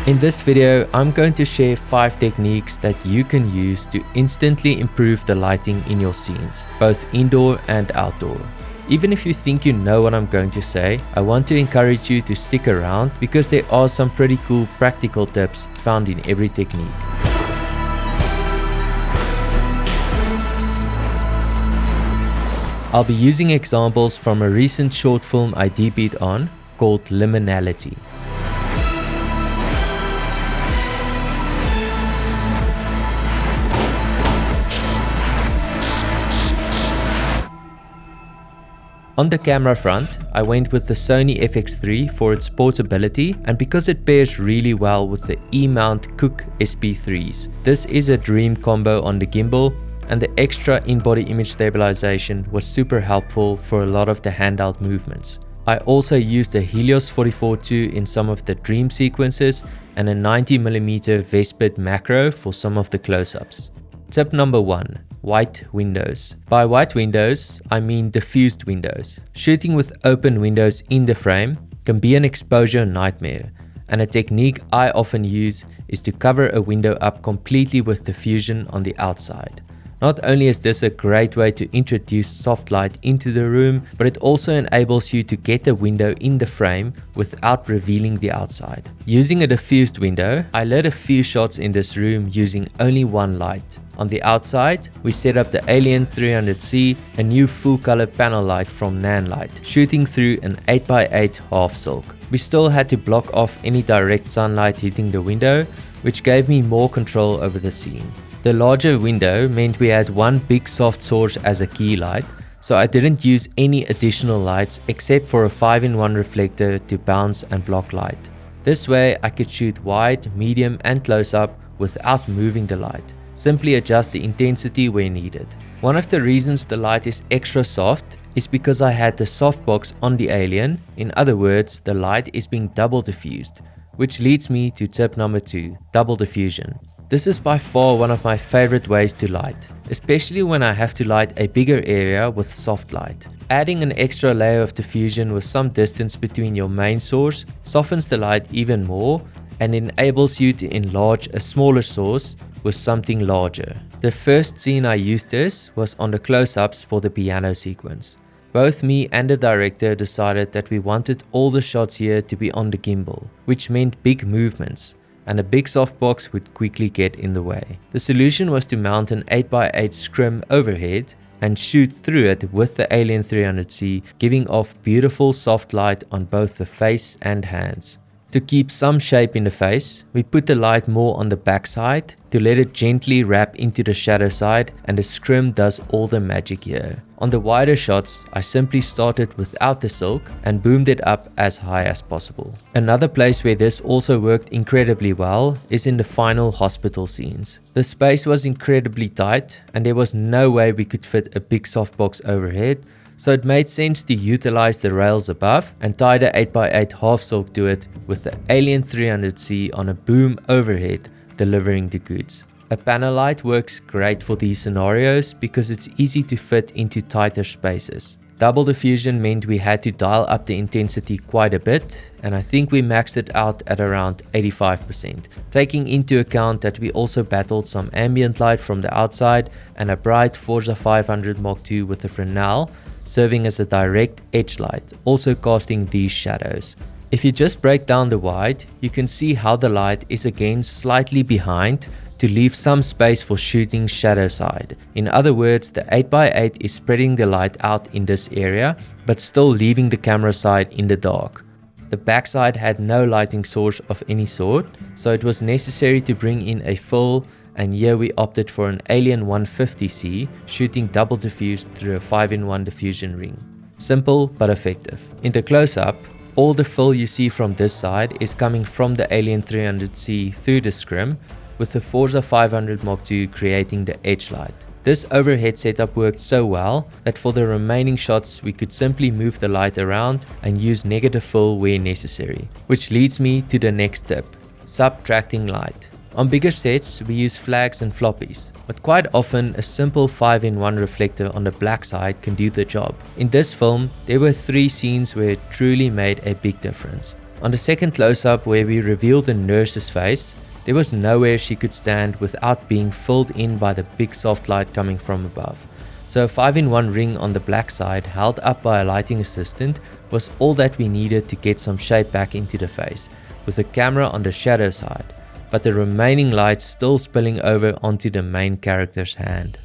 In this video, I'm going to share 5 techniques that you can use to instantly improve the lighting in your scenes, both indoor and outdoor. Even if you think you know what I'm going to say, I want to encourage you to stick around because there are some pretty cool practical tips found in every technique. I'll be using examples from a recent short film I DP'd on called Liminality. On the camera front, I went with the Sony FX3 for its portability and because it pairs really well with the E-mount Cooke SP3s. This is a dream combo on the gimbal, and the extra in-body image stabilization was super helpful for a lot of the handheld movements. I also used a Helios 44-2 in some of the dream sequences and a 90mm Vespid macro for some of the close-ups. Tip number 1. White windows. By white windows, I mean diffused windows. Shooting with open windows in the frame can be an exposure nightmare, and a technique I often use is to cover a window up completely with diffusion on the outside. Not only is this a great way to introduce soft light into the room, but it also enables you to get a window in the frame without revealing the outside. Using a diffused window, I lit a few shots in this room using only one light. On the outside, we set up the Alien 300C, a new full-color panel light from Nanlite, shooting through an 8x8 half silk. We still had to block off any direct sunlight hitting the window, which gave me more control over the scene. The larger window meant we had one big soft source as a key light, so I didn't use any additional lights except for a 5-in-1 reflector to bounce and block light. This way I could shoot wide, medium and close-up without moving the light. Simply adjust the intensity where needed. One of the reasons the light is extra soft is because I had the softbox on the Alien. In other words, the light is being double diffused, which leads me to tip number 2, double diffusion. This is by far one of my favorite ways to light, especially when I have to light a bigger area with soft light. Adding an extra layer of diffusion with some distance between your main source softens the light even more and enables you to enlarge a smaller source with something larger. The first scene I used this was on the close-ups for the piano sequence. Both me and the director decided that we wanted all the shots here to be on the gimbal, which meant big movements, and a big softbox would quickly get in the way. The solution was to mount an 8x8 scrim overhead and shoot through it with the Alien 300C, giving off beautiful soft light on both the face and hands. To keep some shape in the face, we put the light more on the back side to let it gently wrap into the shadow side, and the scrim does all the magic here. On the wider shots, I simply started without the silk and boomed it up as high as possible. Another place where this also worked incredibly well is in the final hospital scenes. The space was incredibly tight and there was no way we could fit a big softbox overhead, so it made sense to utilize the rails above and tie the 8x8 half silk to it with the Alien 300C on a boom overhead, delivering the goods. A panel light works great for these scenarios because it's easy to fit into tighter spaces. Double diffusion meant we had to dial up the intensity quite a bit, and I think we maxed it out at around 85%, taking into account that we also battled some ambient light from the outside and a bright Forza 500 Mark II with a Fresnel, serving as a direct edge light, also casting these shadows. If you just break down the wide, you can see how the light is again slightly behind to leave some space for shooting shadow side. In other words, the 8x8 is spreading the light out in this area, but still leaving the camera side in the dark. The backside had no lighting source of any sort, so it was necessary to bring in a fill, and here we opted for an Alien 150C, shooting double diffused through a 5-in-1 diffusion ring. Simple but effective. In the close-up, all the fill you see from this side is coming from the Alien 300C through the scrim, with the Forza 500 Mark II creating the edge light. This overhead setup worked so well that for the remaining shots we could simply move the light around and use negative fill where necessary. Which leads me to the next tip, subtracting light. On bigger sets, we use flags and floppies, but quite often a simple 5-in-1 reflector on the black side can do the job. In this film, there were 3 scenes where it truly made a big difference. On the second close-up where we revealed the nurse's face, there was nowhere she could stand without being filled in by the big soft light coming from above. So a 5-in-1 ring on the black side held up by a lighting assistant was all that we needed to get some shape back into the face, with the camera on the shadow side, but the remaining light still spilling over onto the main character's hand.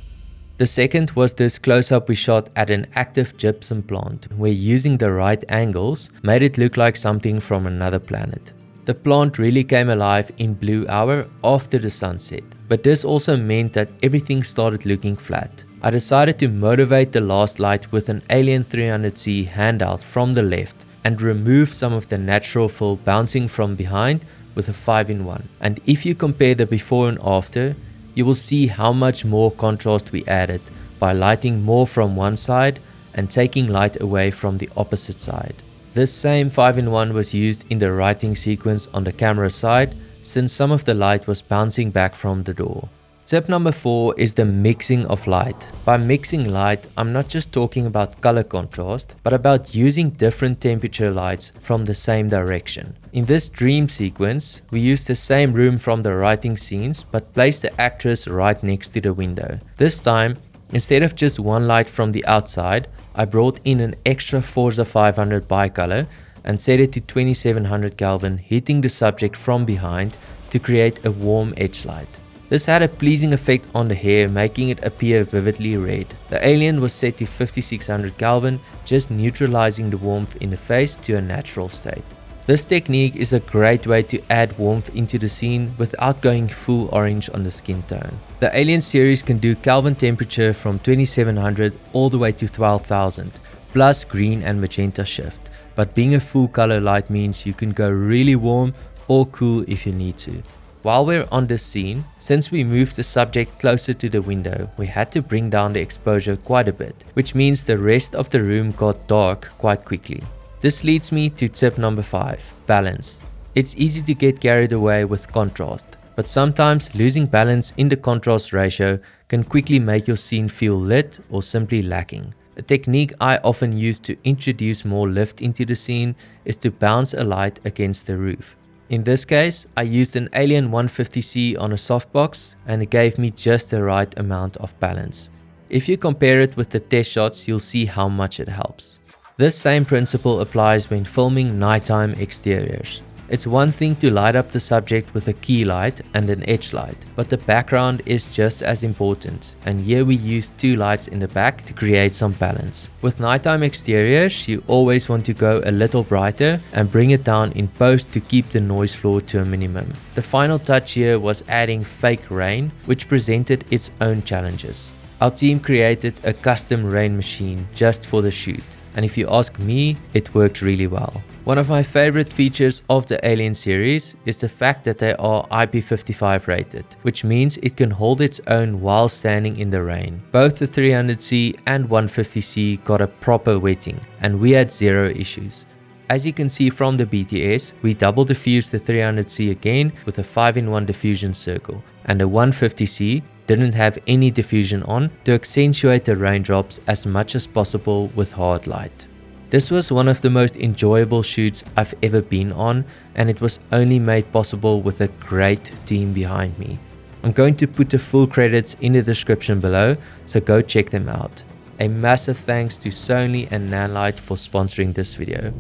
The second was this close-up we shot at an active gypsum plant, where using the right angles made it look like something from another planet. The plant really came alive in blue hour after the sunset, but this also meant that everything started looking flat. I decided to motivate the last light with an Alien 300C handout from the left and remove some of the natural fill bouncing from behind with a 5-in-1. And if you compare the before and after, you will see how much more contrast we added by lighting more from one side and taking light away from the opposite side. This same 5-in-1 was used in the writing sequence on the camera side, since some of the light was bouncing back from the door. Tip number 4 is the mixing of light. By mixing light, I'm not just talking about color contrast, but about using different temperature lights from the same direction. In this dream sequence, we used the same room from the writing scenes, but placed the actress right next to the window. This time, instead of just one light from the outside, I brought in an extra Forza 500 bicolor and set it to 2700 Kelvin, hitting the subject from behind to create a warm edge light. This had a pleasing effect on the hair, making it appear vividly red. The alien was set to 5600 Kelvin, just neutralizing the warmth in the face to a natural state. This technique is a great way to add warmth into the scene without going full orange on the skin tone. The Alien series can do Kelvin temperature from 2700 all the way to 12,000, plus green and magenta shift. But being a full color light means you can go really warm or cool if you need to. While we're on this scene, since we moved the subject closer to the window, we had to bring down the exposure quite a bit, which means the rest of the room got dark quite quickly. This leads me to tip number 5, balance. It's easy to get carried away with contrast, but sometimes losing balance in the contrast ratio can quickly make your scene feel lit or simply lacking. A technique I often use to introduce more lift into the scene is to bounce a light against the roof. In this case, I used an Alien 150C on a softbox and it gave me just the right amount of balance. If you compare it with the test shots, you'll see how much it helps. This same principle applies when filming nighttime exteriors. It's one thing to light up the subject with a key light and an edge light, but the background is just as important, and here we use 2 lights in the back to create some balance. With nighttime exteriors, you always want to go a little brighter and bring it down in post to keep the noise floor to a minimum. The final touch here was adding fake rain, which presented its own challenges. Our team created a custom rain machine just for the shoot, and if you ask me, it worked really well. One of my favorite features of the Alien series is the fact that they are IP55 rated, which means it can hold its own while standing in the rain. Both the 300C and 150C got a proper wetting, and we had 0 issues. As you can see from the BTS, we double diffused the 300C again with a 5-in-1 diffusion circle, and the 150C didn't have any diffusion on to accentuate the raindrops as much as possible with hard light. This was one of the most enjoyable shoots I've ever been on, and it was only made possible with a great team behind me. I'm going to put the full credits in the description below, so go check them out. A massive thanks to Sony and Nanlite for sponsoring this video.